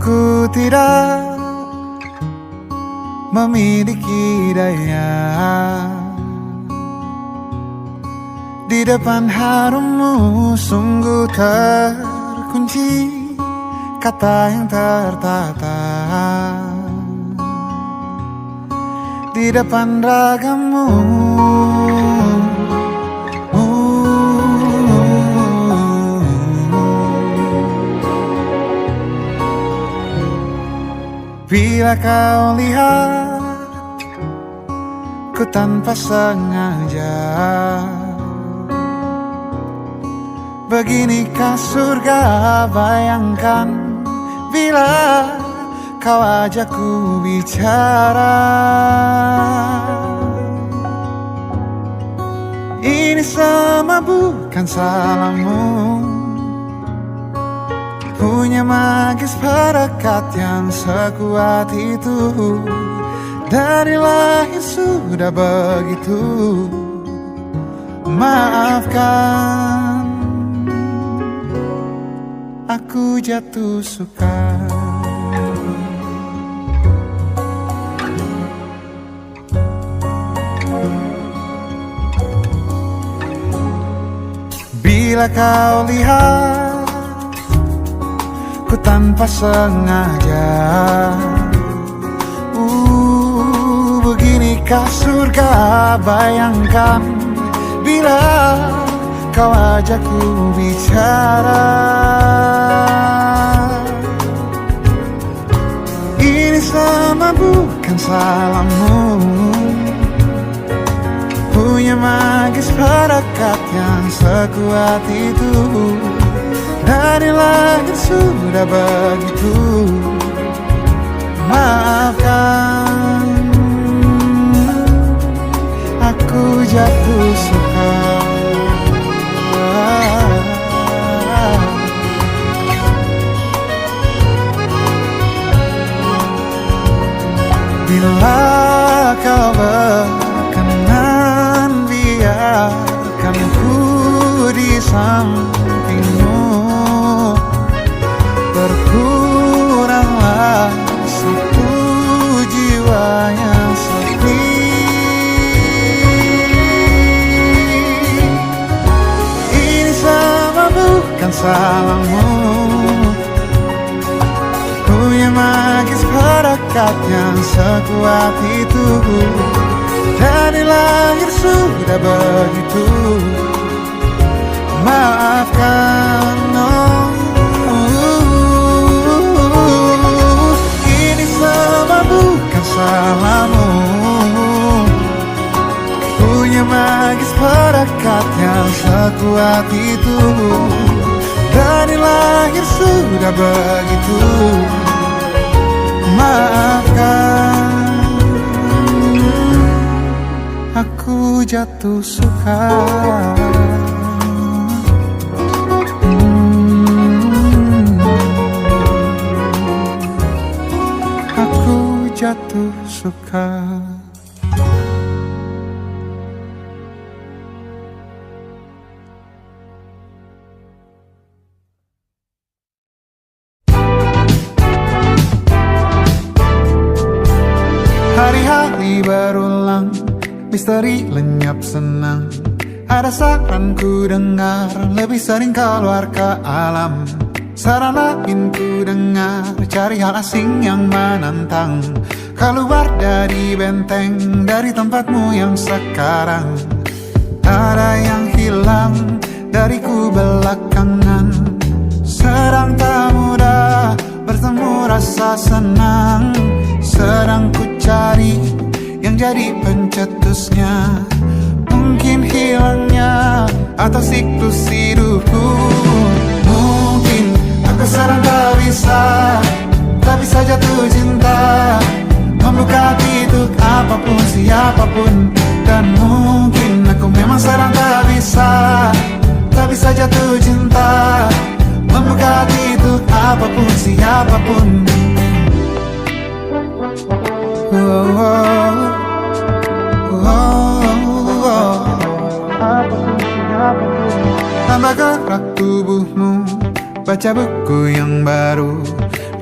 Aku tidak memiliki daya di depan harummu, sungguh terkunci kata yang tertata di depan ragamu. Bila kau lihat ku tanpa sengaja, beginikah surga? Bayangkan bila kau ajakku bicara. Ini semua bukan salahmu, punya magis perekat yang sekuat itu. Dari lahir sudah begitu. Maafkan, aku jatuh suka. Bila kau lihat ku tanpa sengaja, beginikah surga? Bayangkan bila kau ajakku bicara. Ini semua bukan salahmu, punya magis perekat yang sekuat itu. Dari lahir sudah begitu. Maafkan, aku jatuh suka. Bila kau berkenan, biarkan ku di sampingmu. Berkuranglah satu jiwa yang sepi. Ini semua bukan salahmu, punya magis perekat yang sekuat itu. Dari lahir sudah begitu. Maafkan, ini semua bukan salahmu, punya magis perekat yang sekuat itu. Dari lahir sudah begitu. Maafkan, aku jatuh suka. Aku jatuh suka. Hari-hari berulang, misteri lenyap senang. Ada saran ku dengar, lebih sering keluar ke alam. Saran lain ku dengar, cari hal asing yang menantang. Keluar dari benteng, dari tempatmu yang sekarang. Ada yang hilang dariku belakangan. Sedang tak mudah bertemu rasa senang. Sedang ku cari yang jadi pencetusnya. Mungkin hilangnya atau siklus hidupku. Mungkin aku sedang tak bisa jatuh cinta, membuka hati untuk apapun, siapapun. Dan mungkin aku memang sedang tak bisa jatuh cinta, membuka hati untuk apapun, siapapun. Tambah gerak tubuhmu, baca buku yang baru,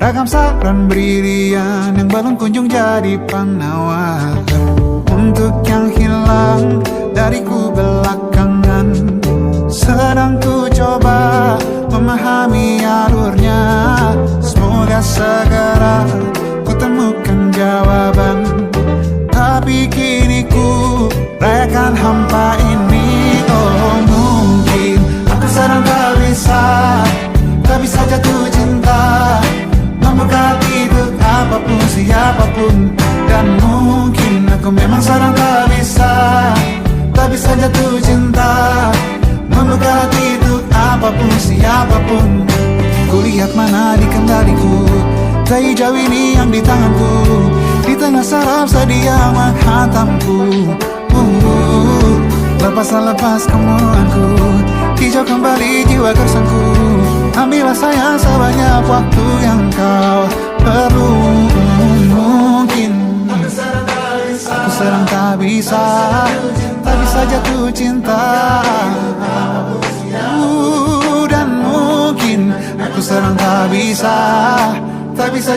Ragam saran brilian yang belum kunjung jadi penawar. Untuk yang hilang dariku belakangan, sedang ku coba memahami alurnya. Semoga segera ku temukan jawaban. Tapi kini ku rayakan hampa ini. Oh mungkin aku sedang tak bisa jatuh cinta, membuka tidur apapun siapapun. Dan mungkin aku memang sedang tak bisa jatuh cinta, membuka tidur apapun siapapun. Kulihat mana di kendaliku, tak hijau ini yang di tanganku. Di tengah saraf sedia menghantamku. Lepas kemuanku, hijau kembali jiwa gersangku. Ambillah sayang sebanyak waktu yang kau perlu. Mungkin aku sedang tak bisa jatuh cinta. Dan mungkin aku sedang tak bisa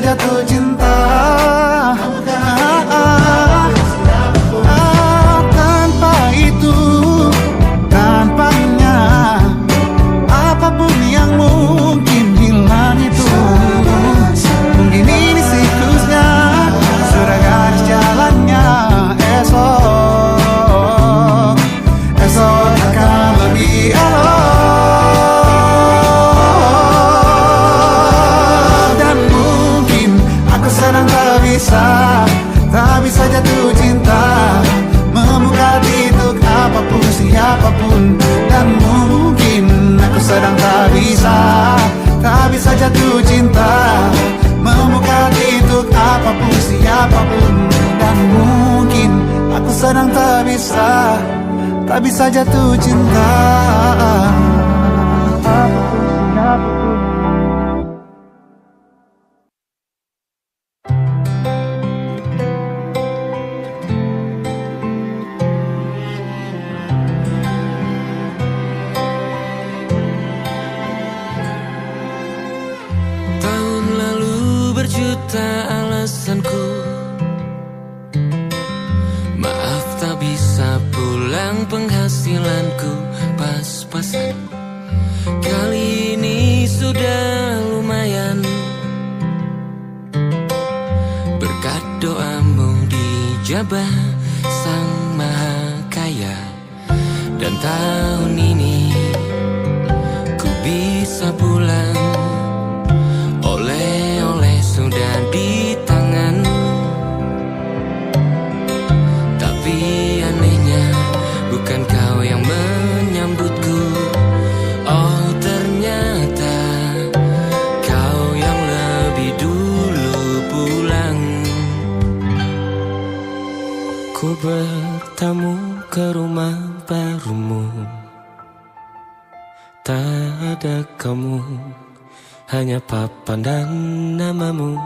jatuh cinta. Tanpa itu, tanpanya, apapun yang mungkin hilang itu. Mungkin ini siklusnya, sudah garis jalannya. Esok akan lebih elok. Dan mungkin aku sedang tak bisa jatuh cinta, membuka tidur apapun siapapun. Dan mungkin aku sedang tak bisa jatuh cinta, membuka tidur apapun siapapun. Dan mungkin aku sedang tak bisa jatuh cinta. Tahun lalu berjuta alasanku, maaf tak bisa pulang, penghasilanku pas-pasan. Kali ini sudah lumayan, berkat doamu dijabah Sang Maha Kaya. Dan tahun ini ku bisa pulang, oleh-oleh sudah di tangan. Tapi anehnya bukan kau yang menyambutku. Oh ternyata kau yang lebih dulu pulang. Ku bertamu ke rumah barumu, tak ada kamu, hanya papan dan namamu.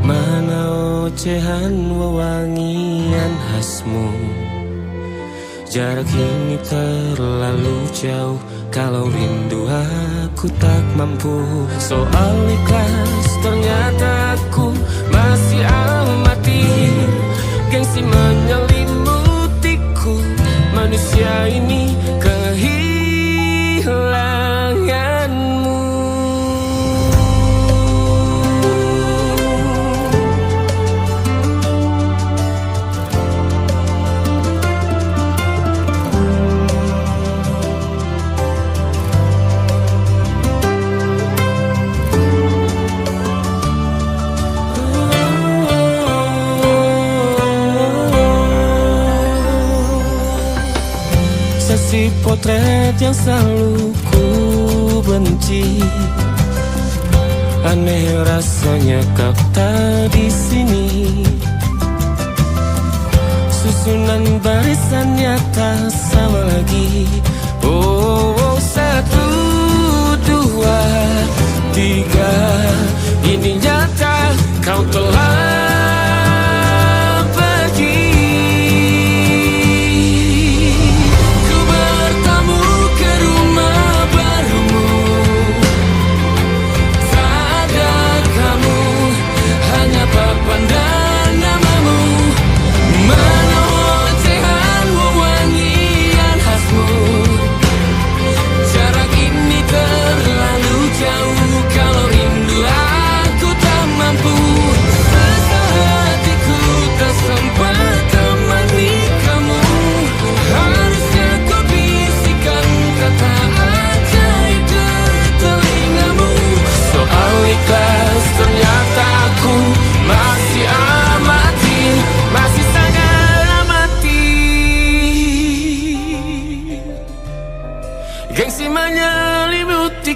Mana ocehan wewangian khasmu. Jarak ini terlalu jauh, kalau rindu aku tak mampu. Soal ikhlas ternyata aku masih amati. Gengsi menyelimutiku, manusia ini kehilanganmu. Sesi potret yang selalu ku benci, aneh rasanya kau tak di sini. Susunan barisannya tak sama lagi. Oh, 1, 2, 3, ini nyata kau telah pergi. Kamu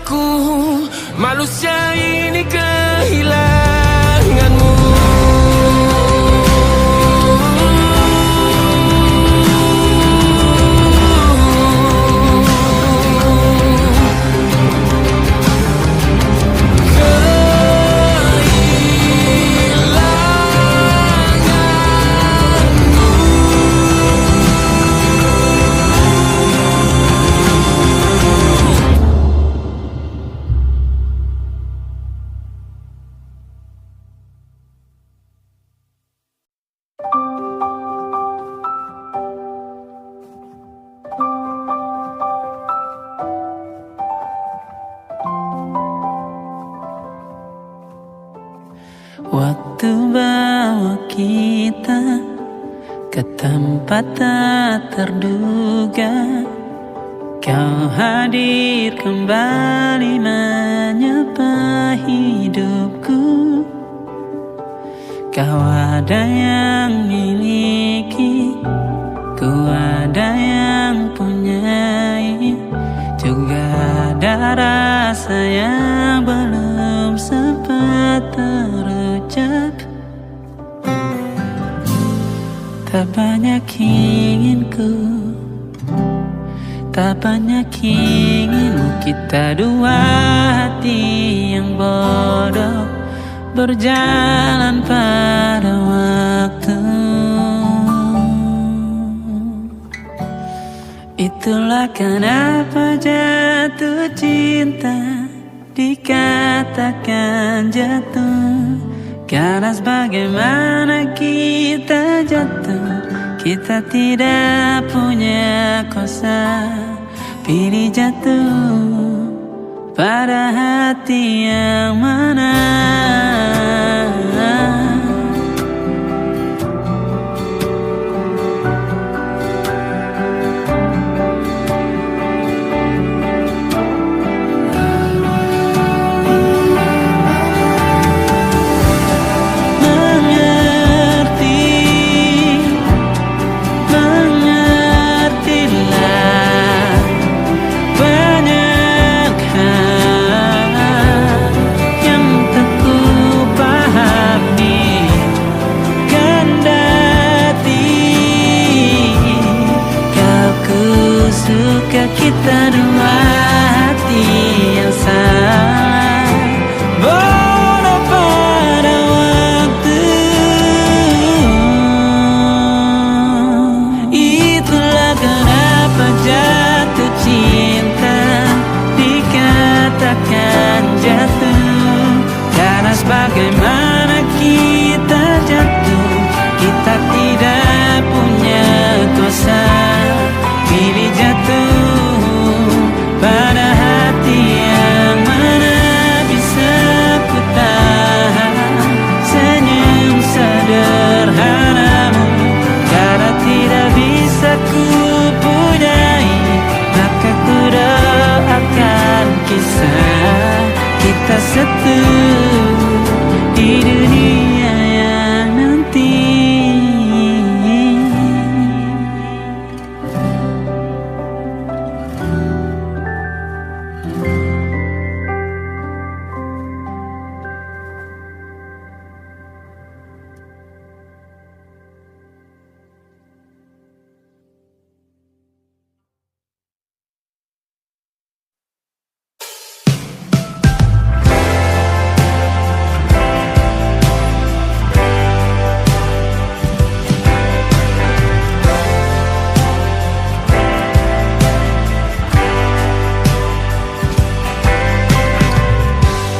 hatiku, manusia ini kehilanganmu. Waktu bawa kita ke tempat tak terduga, kau hadir kembali menyapa hidupku. Kau ada yang miliki, ku ada yang punyai, juga ada rasa yang belum sempat terucap. Tak banyak inginku, tak banyak inginmu, kita dua hati yang bodoh berjalan pada waktu. Itulah kenapa jatuh cinta dikatakan jatuh, karena sebagaimana kita jatuh, kita tidak punya kuasa pilih jatuh pada hati yang mana. Kita dua hati yang sama, bodoh pada waktu. Itulah kenapa jatuh cinta dikatakan jatuh, karena sebagaimana kita jatuh, kita tidak punya kuasa pilih jatuh pada hati yang mana. Bisa ku tahan senyum sederhanamu, karena tidak bisa ku punyai, maka ku doakan kisah kita satu di dunia yang nanti.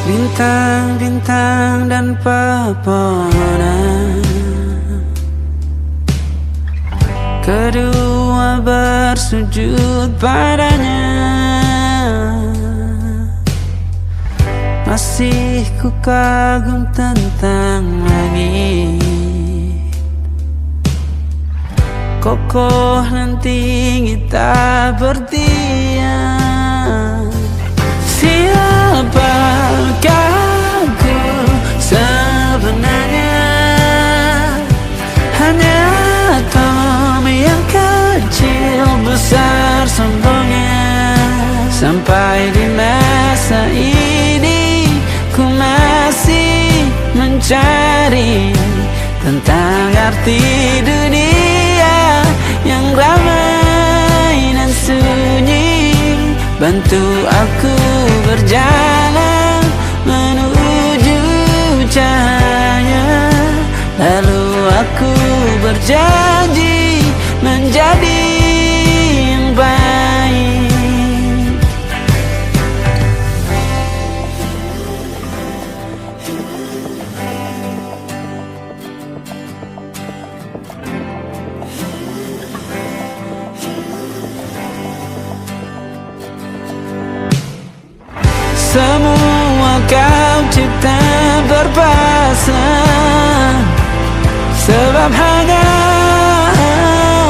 Bintang-bintang dan pepohonan, kedua bersujud padanya. Masih ku kagum tentang langit, kokoh dan tinggi tak berdiam. Siapakah ku sebenarnya? Hanya atom yang kecil besar sombongnya, sampai di masa masa ini ku masih mencari tentang arti dunia yang ramai dan sunyi. Bantu aku berjalan menuju cahaya, lalu aku berjanji menjadi yang baik. Semua kau cipta berpasang, sebab hanya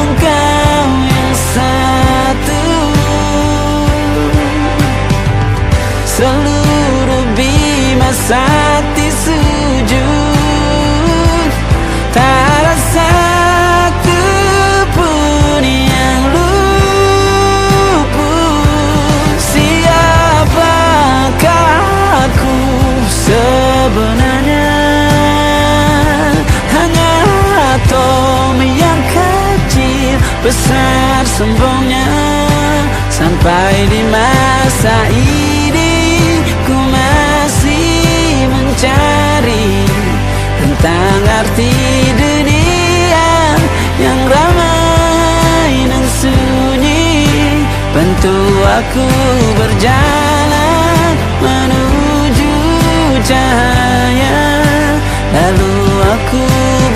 engkau yang satu. Seluruh bima sakti sujud, tak ada satu pun yang luput. Siapakah aku sebenarnya? Hanya atom yang kecil, besar sombongnya. Sampai di masa ini ku masih mencari tentang arti dunia yang ramai dan sunyi. Bantu aku berjalan menuju cahaya, lalu aku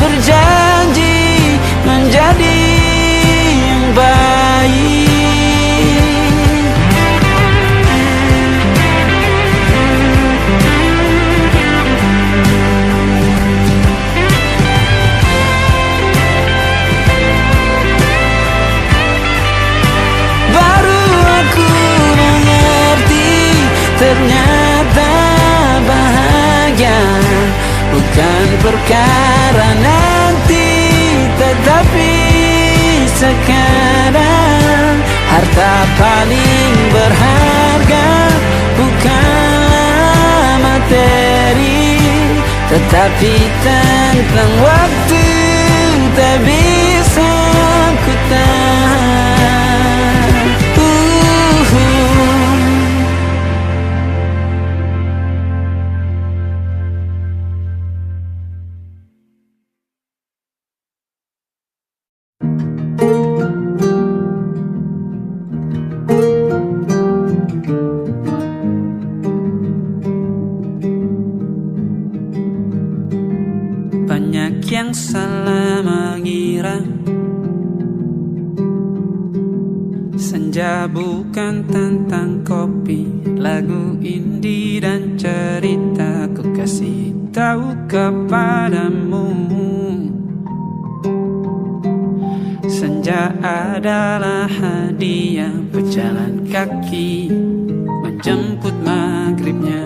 berjanji menjadi yang baik. Baru aku mengerti, ternyata bahagia bukan perkara nanti, tetapi sekarang. Harta paling berharga bukanlah materi, tetapi tentang waktu tak bisa ku tahan. Banyak yang salah mengira senja bukan tentang kopi, lagu indie dan cerita. Ku kasih tahu kepadamu, senja adalah hadiah pejalan kaki menjemput maghribnya.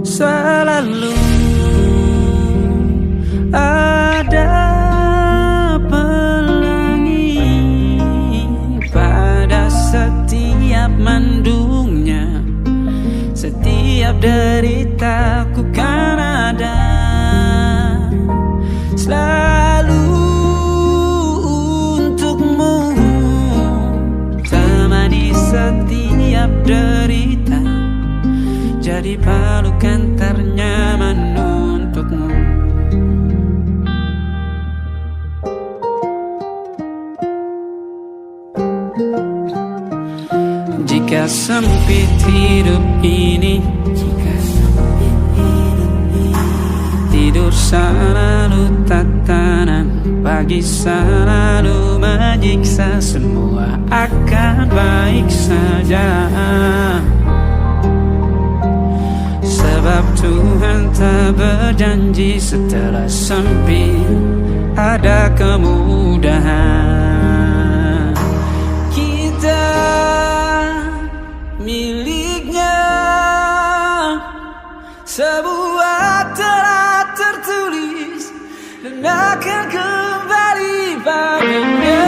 Selalu ada pelangi pada setiap mendungnya, setiap deritaku kan ada selalu untukmu, temani setiap derita, jadi pelukan ternyaman untukmu. Jika sempit hidup ini, tidur selalu tatanan, pagi selalu menyiksa, semua akan baik saja. Sebab Tuhan tak berjanji setelah sempit ada kemudahan. Kita miliknya sebuah telah tertulis dan akan kembali padanya.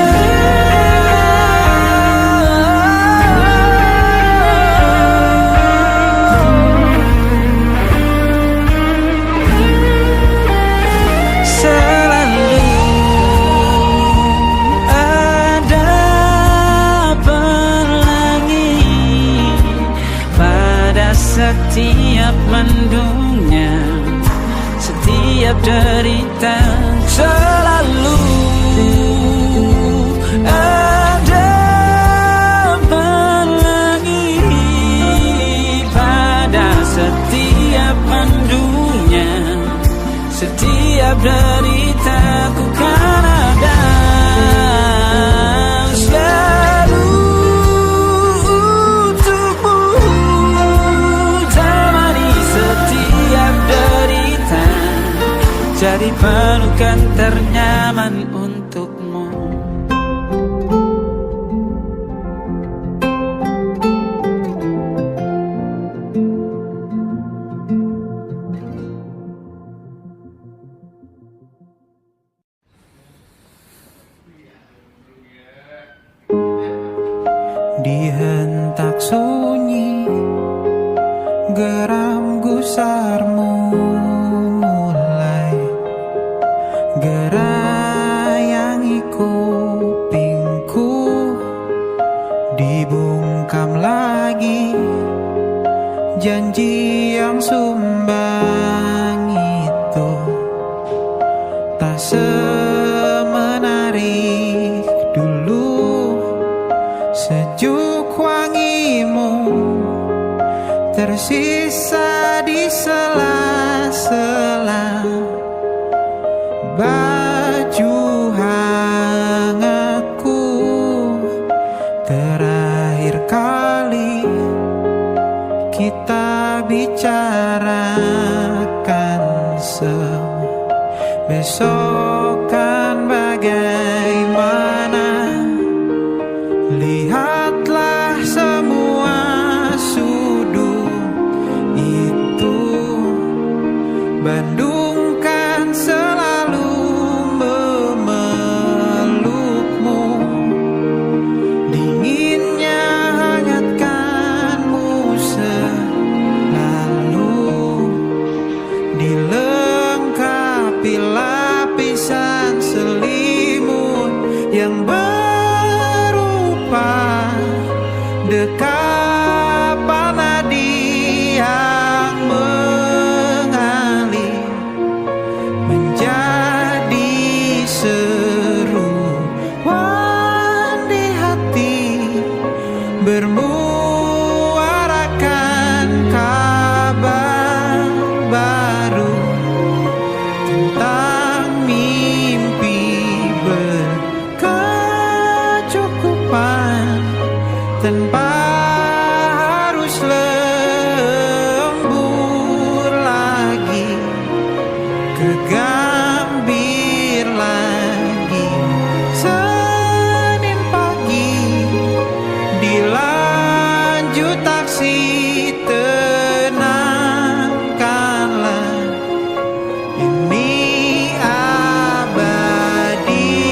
bukan ternyaman untukmu. Di hentak sunyi, geram gusarmu mulai gerayangi kupingku, dibungkam lagi janji yang sumbang itu tak semenarik dulu. Sejuk wangimu tersisa di sela-sela baju hangatku. Terakhir kali kita bicarakan semua, besok kan bagaimana. Lihatlah semua sudut itu, Bandung kan selalu memelukmu. Dinginnya hangatkanmu selalu, dilengkapi lapisan selimut yang dekapan nadi yang mengalir menjadi seruan di hati, bermuarakan kabar baru tentang mimpi berkecukupan tanpa harus lembur lagi, kegambir lagi. Senin pagi dilanjut taksi, tenangkanlah ini abadi.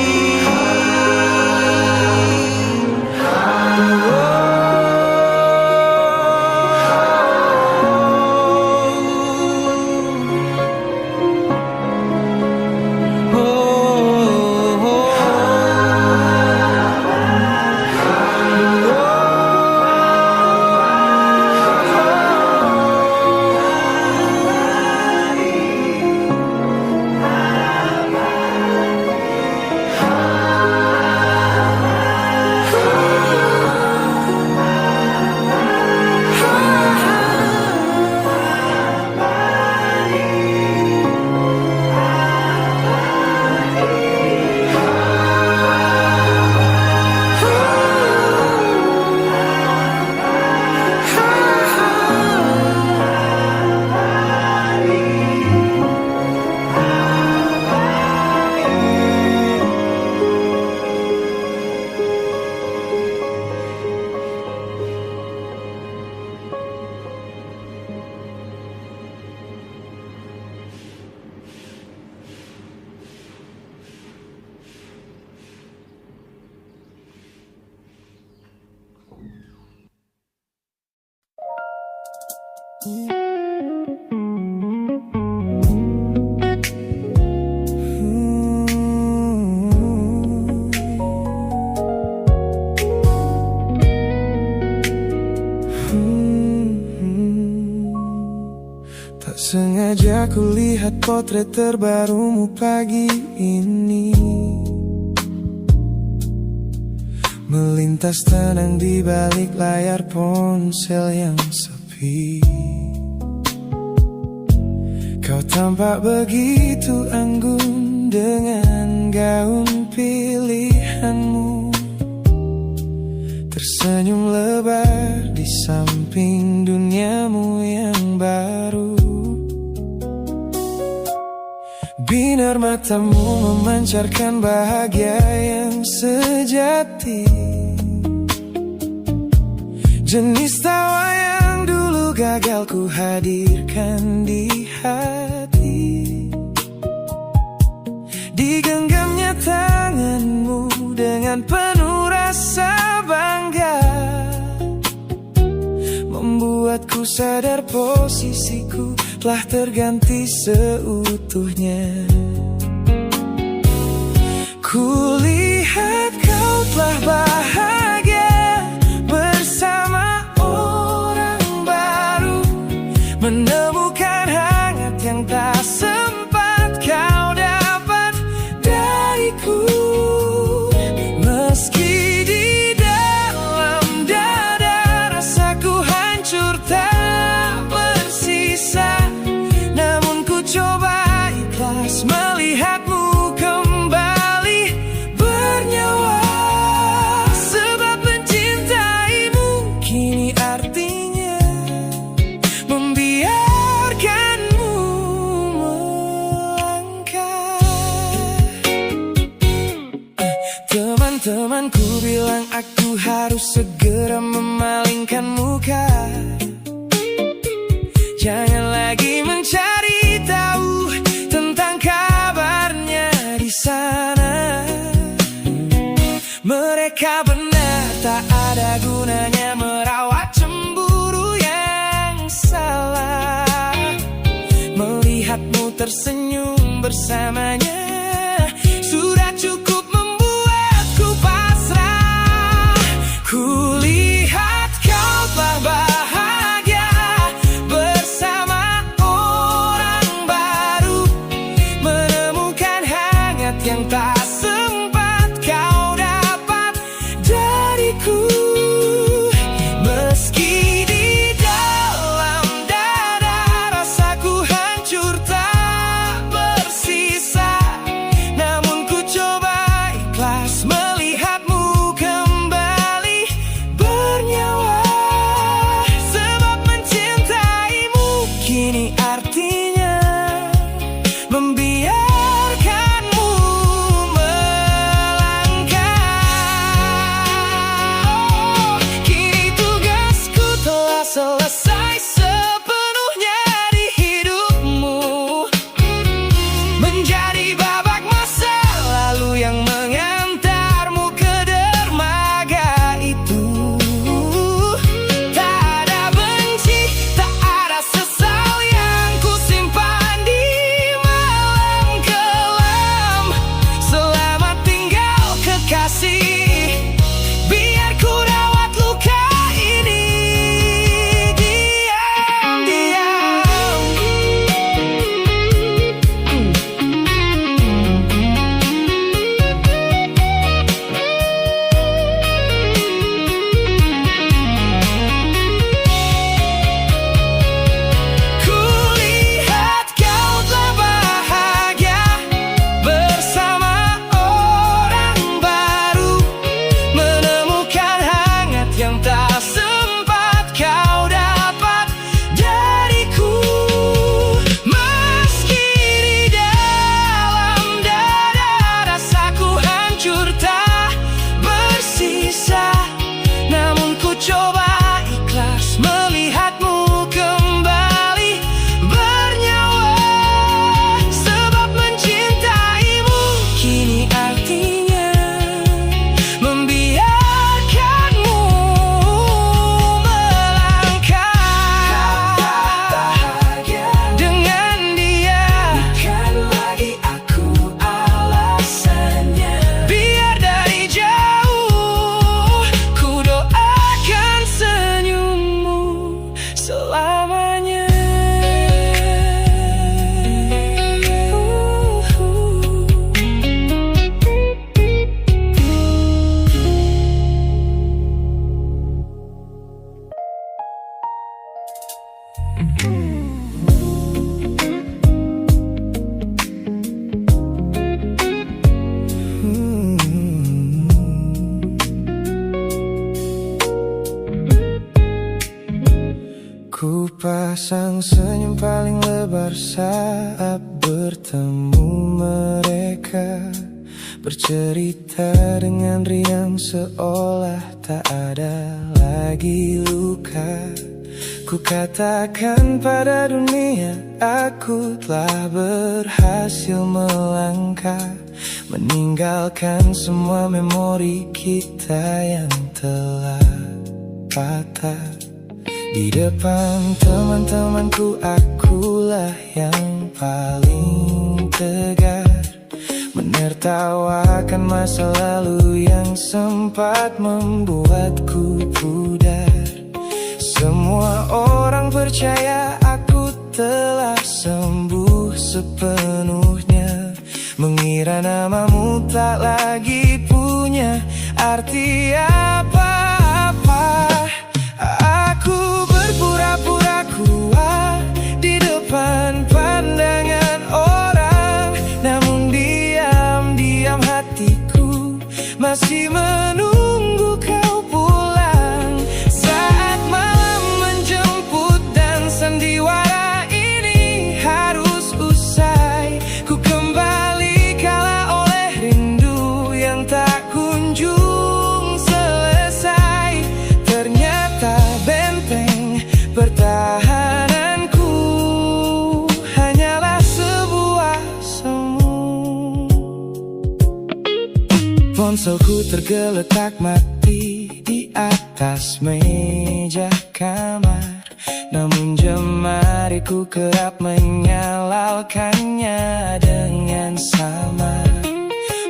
Tak sengaja kulihat potret terbarumu pagi ini, melintas tenang di balik layar ponsel yang sepi. Kau tampak begitu anggun dengan gaun pilihanmu, tersenyum lebar di samping duniamu yang baru. Binar matamu memancarkan bahagia yang sejati, jenis tawa yang dulu gagal ku hadirkan di hati. Digenggamnya tanganmu dengan penuh rasa bangga, membuatku sadar posisiku telah terganti seutuhnya. Kulihat kau telah bahagia bersama orang baru, menemukan hangat yang tak sempat kau dapat dariku. Meski di dalam dada rasaku hancur tak bersisa, namun ku coba ikhlas melihatmu kembali bernyawa. Sebab mencintaimu kini artinya membiarkanmu melangkah. Teman-temanku bilang aku harus segera memalingkan muka, jangan lagi mencari tahu tentang kabarnya di sana. Mereka benar, tak ada gunanya merawat cemburu yang salah. Melihatmu tersenyum bersamanya sudah cukup membuatku pasrah. Kulihat kau telah bahagia bersama orang baru, menemukan hangat yang tak sempat kau dapat dariku. Meski di dalam dada rasaku hancur tak bersisa, namun ku coba ikhlas melihatmu kembali bernyawa. Sebab mencintaimu kini artinya membiarkanmu melangkah. Kini tugasku telah selesai sepenuhnya di hidupmu, menjadi babak masa lalu yang mengantarmu ke dermaga itu. Tak ada benci, tak ada sesal yang ku simpan di malam kelam. Selamat tinggal kekasih, biar ku rawat luka ini diam-diam. Kulihat kau telah bahagia bersama orang baru, menemukan hangat yang tak sempat kau dapat dariku. Meski di dalam dada rasaku hancur tak bersisa, namun ku coba ikhlas melihatmu kembali bernyawa. Sebab mencintaimu kini artinya membiarkanmu melangkah. Dengan dia bukan lagi aku alasannya, biar dari jauh ku doakan senyummu selamanya. Ku pasang senyum paling lebar saat bertemu mereka, bercerita dengan riang seolah tak ada lagi luka. Ku katakan pada dunia, aku telah berhasil melangkah, meninggalkan semua memori kita yang telah patah. Di depan teman-temanku, akulah yang paling tegar, menertawakan masa lalu yang sempat membuatku pudar. Semua orang percaya aku telah sembuh sepenuhnya, mengira namamu tak lagi punya arti apa-apa. Aku berpura-pura kuat di depan pandangan orang, namun diam-diam hatiku masih menunggu kau pulang. Saat malam menjemput dan sandiwara ini harus usai, ku kembali kala oleh rindu yang tak kunjung selesai. Ternyata benteng pertahananku hanyalah sebuah semu. Ponselku tergeletak mati di atas meja kamar, namun jemariku kerap menyalakannya dengan samar.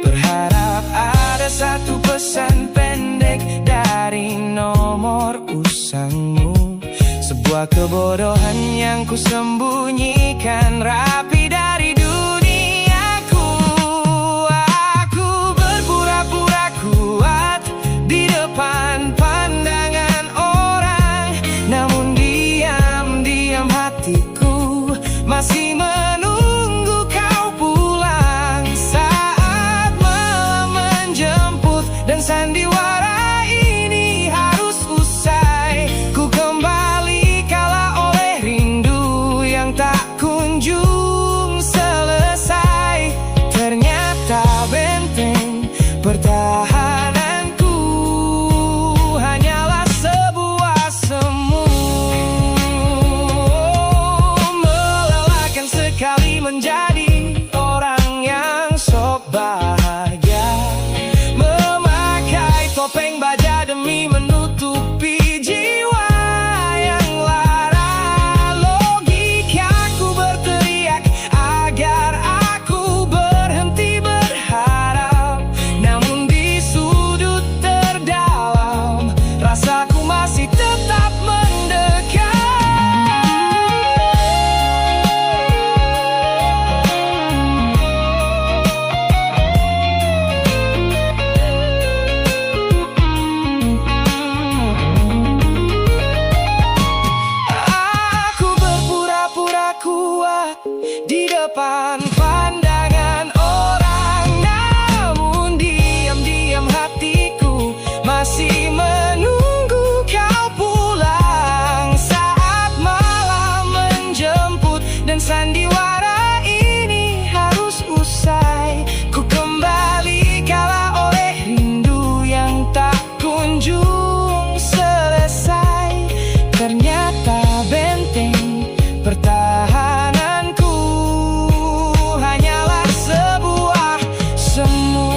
Berharap ada satu pesan pendek dari nomor usangmu, sebuah kebodohan yang ku sembunyikan rapi dari duniaku. Aku berpura-pura kuat di depan pandangan orang, namun diam-diam hatiku masih menunggu kau pulang. Saat malam menjemput dan sandiwara ini harus usai, ku kembali kala oleh rindu yang tak kunjung selesai. Ternyata benteng pertahananku hanyalah sebuah semu. Melelahkan sekali menjadi orang yang sok bahagia, memakai topeng baja demi menutupi jiwa yang lara. Logikaku berteriak agar aku berhenti berharap, namun di sudut terdalam rasaku masih tetap mendekat. Aku berpura-pura kuat di depan pandangan orang, namun diam-diam hatiku masih menunggu kau pulang. Saat malam menjemput dan sandiwara ini harus usai, ku kembali kala oleh rindu yang tak kunjung selesai. Ternyata benteng pertahananku hanyalah sebuah semu.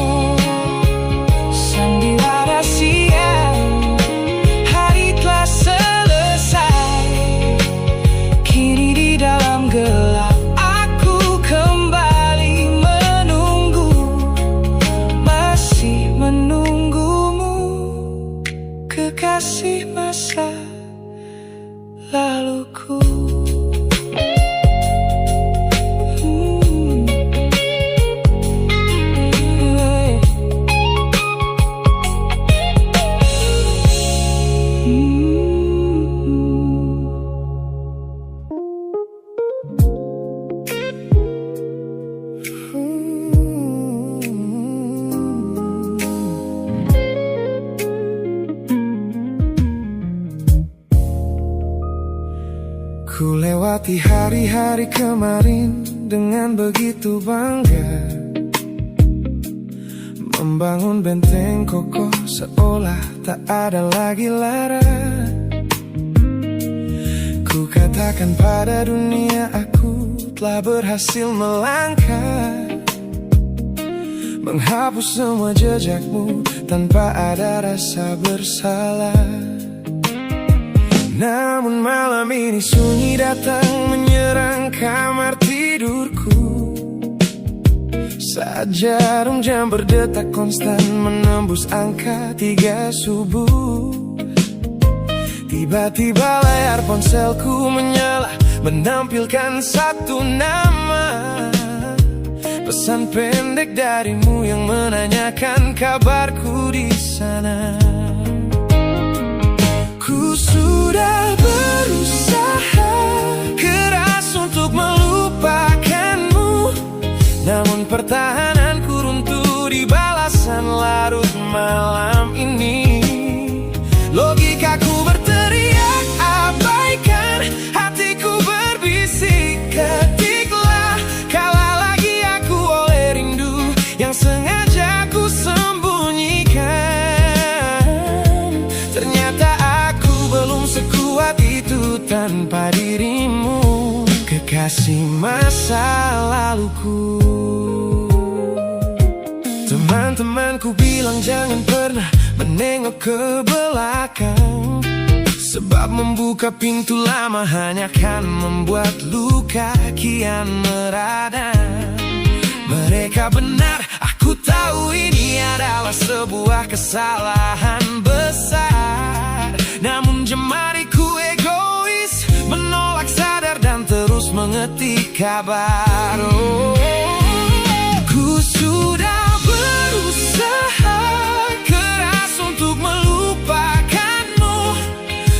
Sandiwara siang, hari telah selesai. Kini di dalam gelap aku kembali menunggu, masih menunggumu, kekasih masa laluku. Ku lewati hari-hari kemarin dengan begitu bangga, membangun benteng kokoh seolah tak ada lagi lara. Ku katakan pada dunia aku telah berhasil melangkah, menghapus semua jejakmu tanpa ada rasa bersalah. Namun malam ini sunyi datang menyerang kamar tidurku, saat jarum jam berdetak konstan menembus angka 3 subuh. Tiba-tiba layar ponselku menyala, menampilkan satu nama, pesan pendek darimu yang menanyakan kabarku di sana. Ku sudah berusaha keras untuk melupakanmu, namun pertahananku runtuh di balasan larut malam ini. Logikaku berteriak abaikan, hatiku berbisik ketiklah, kalah lagi aku oleh rindu yang sengaja ku sembunyikan. Ternyata aku belum sekuat itu tanpa dirimu, kekasih masa laluku. Teman-temanku bilang jangan pernah menengok ke belakang, sebab membuka pintu lama hanya akan membuat luka kian meradang. Mereka benar, aku tahu ini adalah sebuah kesalahan besar, namun jemariku egois menolak sadar dan terus mengetik kabar. Ku sudah berusaha keras untuk melupakanmu,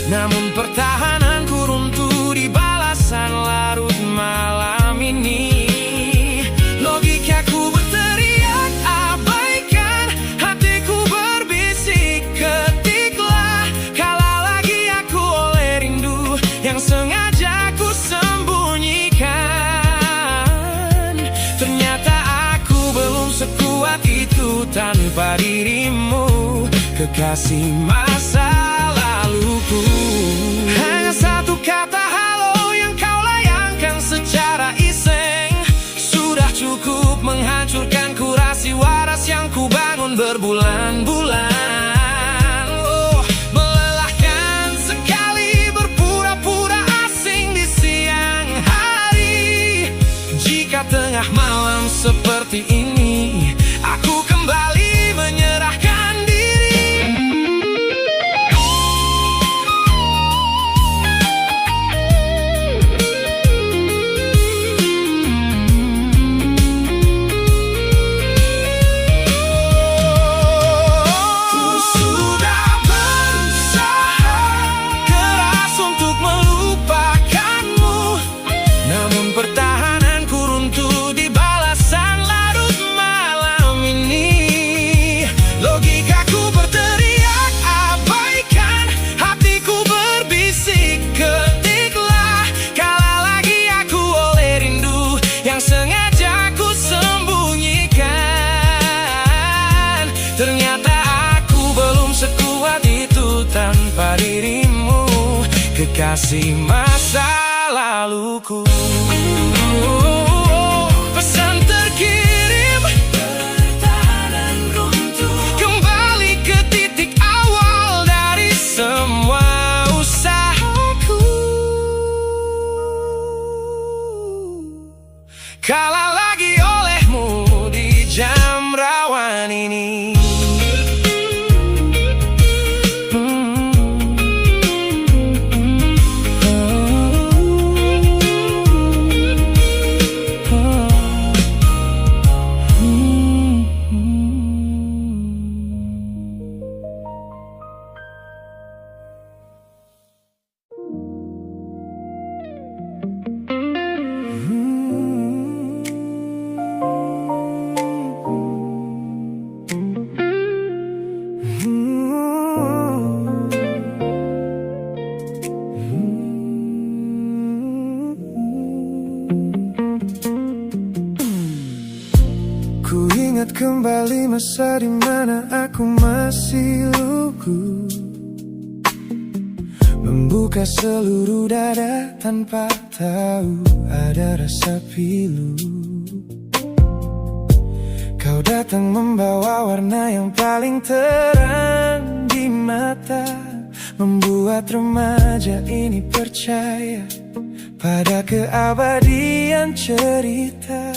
namun pertahananku runtuh di balasan larut malam ini. Logikaku berteriak abaikan, hatiku berbisik ketiklah, kalah lagi aku oleh rindu yang sengaja ku sembunyikan. Ternyata aku belum sekuat itu tanpa dirimu, kekasih masa laluku. Hanya satu kata halo yang kau layangkan secara iseng sudah cukup menghancurkan kurasi waras yang ku bangun berbulan-bulan. Oh, melelahkan sekali berpura-pura asing di siang hari. Jika tengah malam seperti ini aku kembali menyerahkan diri. Ku sudah berusaha keras untuk melupakanmu, namun pertahananku runtuh di balasan larut malam ini. Logikaku berteriak abaikan, hatiku berbisik ketiklah, kalah lagi aku oleh rindu yang sengaja ku sembunyikan. Ternyata aku belum sekuat itu tanpa dirimu, kekasih masa laluku. Pesan terkirim, pertahanan runtuh, kembali ke titik awal dari semua usahaku. Kalah lagi olehmu di jam rawan ini. masa dimana aku masih lugu, membuka seluruh dada tanpa tahu ada rasa pilu. Kau datang membawa warna yang paling terang di mata, membuat remaja ini percaya pada keabadian cerita.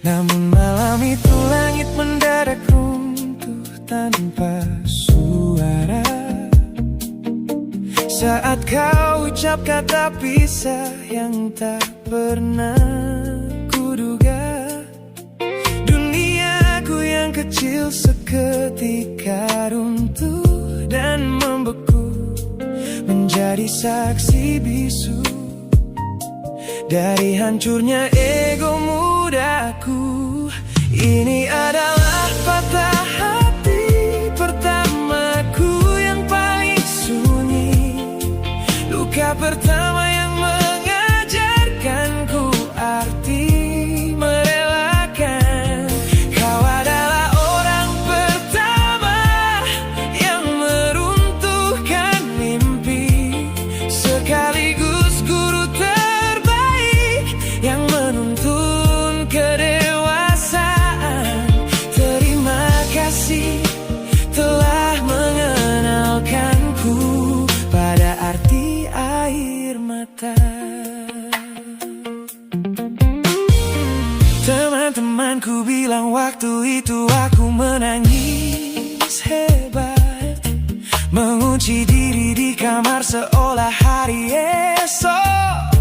Namun malam itu langit mendadak runtuh tanpa suara saat kau ucap kata pisah yang tak pernah kuduga. Duniaku yang kecil seketika runtuh dan membeku, menjadi saksi bisu dari hancurnya ego mudaku. Ini adalah patah hati pertamaku yang paling sunyi, luka pertama yang mengajarkanku arti merelakan. Kau adalah orang pertama yang meruntuhkan mimpi, sekaligus guru terbaik yang menuntun kedewasaan. Terima kasih telah mengenalkanku pada arti air mata. Teman-temanku bilang waktu itu aku menangis hebat, mengunci diri di kamar seolah hari esok